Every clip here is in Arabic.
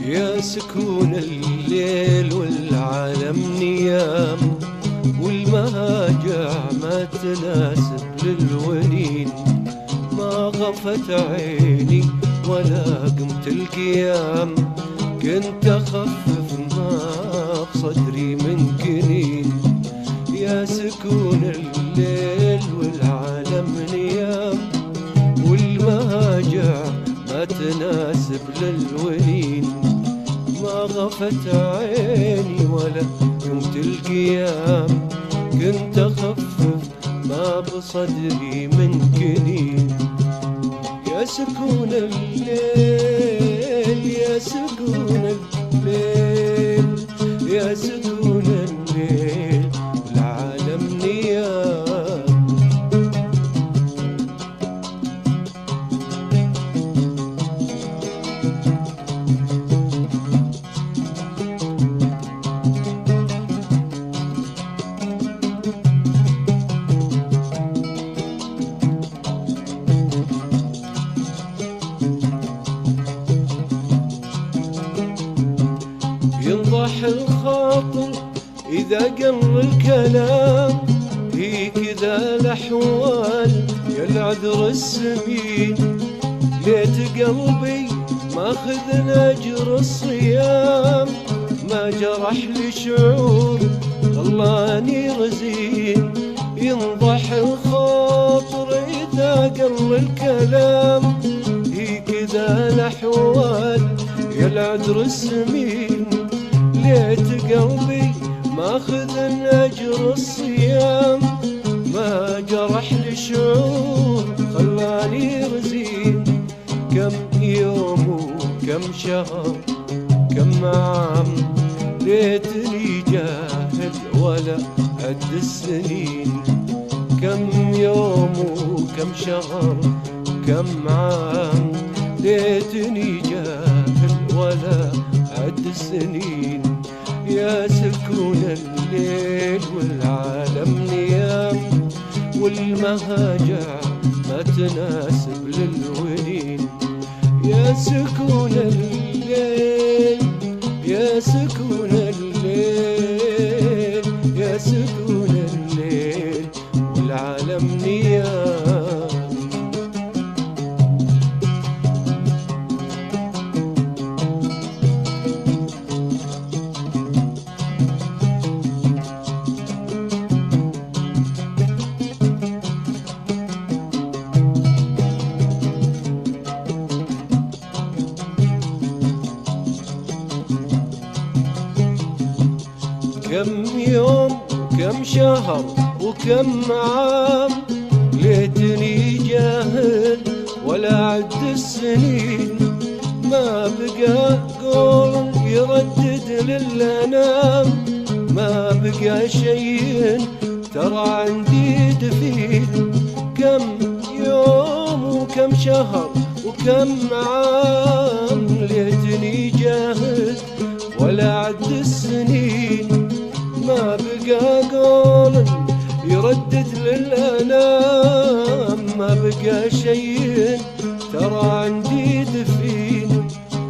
يا سكون الليل والعالم نيام، والمهاجع ما تناسب للونين. ما غفت عيني ولا قمت القيام، كنت أخفف ما بصدري من كنين. يا سكون الليل والعالم نيام، والمهاجع ما تناسب للونين. ما غفت عيني ولا قمت القيام، كنت أخفف ما بصدري من كنين. يا سكون الليل يا سكون الليل يا سكون الليل والعالم نيام. ينضح الخاطر إذا قل الكلام، هي كذا الأحوال يا العذر السمين. ليت قلبي ماخذ أجر الصيام، ما جرح لي شعور خلاني رزين. ينضح الخاطر إذا قل الكلام، هي كذا الأحوال يا العذر السمين. ليت قلبي ماخذ أجر الصيام، ما جرح لي شعور خلاني رزين. كم يوم وكم شهر كم عام، ليتني جاهل ولا عد السنين. كم يوم وكم شهر كم عام، ليتني جاهل ولا عد السنين. يا سكون الليل والعالم نيام، والمهاجع ما تناسب للونين. يا سكون الليل يا سكون الليل يا سكون الليل والعالم نيام. كم يوم كم شهر وكم عام، ليتني جاهل ولا عد السنين. ما بقى قول يردد للأنام، ما بقى شيء ترى عندي دفين. كم يوم وكم شهر وكم عام، ليتني جاهل ولا عد السنين. ما بقى قول يردد للأنام، ما بقى شيء ترى عندي دفين.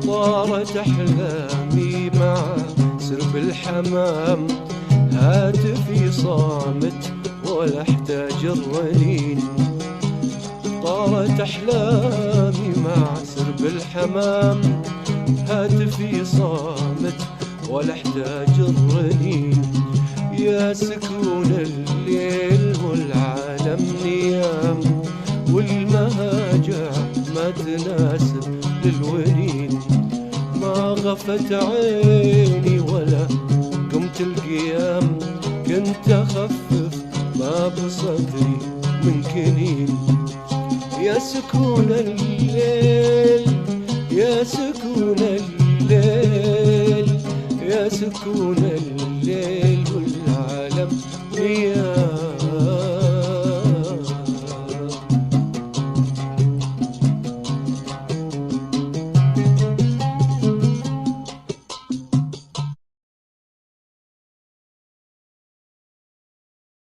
طارت أحلامي مع سرب الحمام، هاتفي صامت ولا احتاج الرنين. طارت أحلامي مع سرب الحمام، هاتفي صامت ولا احتاج الرنين. يا سكون الليل والعالم نيام، والمهاجع ما تناسب للونين. ما غفت عيني ولا قمت القيام، كنت أخفف ما بصدري من كنين. يا سكون الليل يا سكون الليل يا سكون الليل والعالم نيام.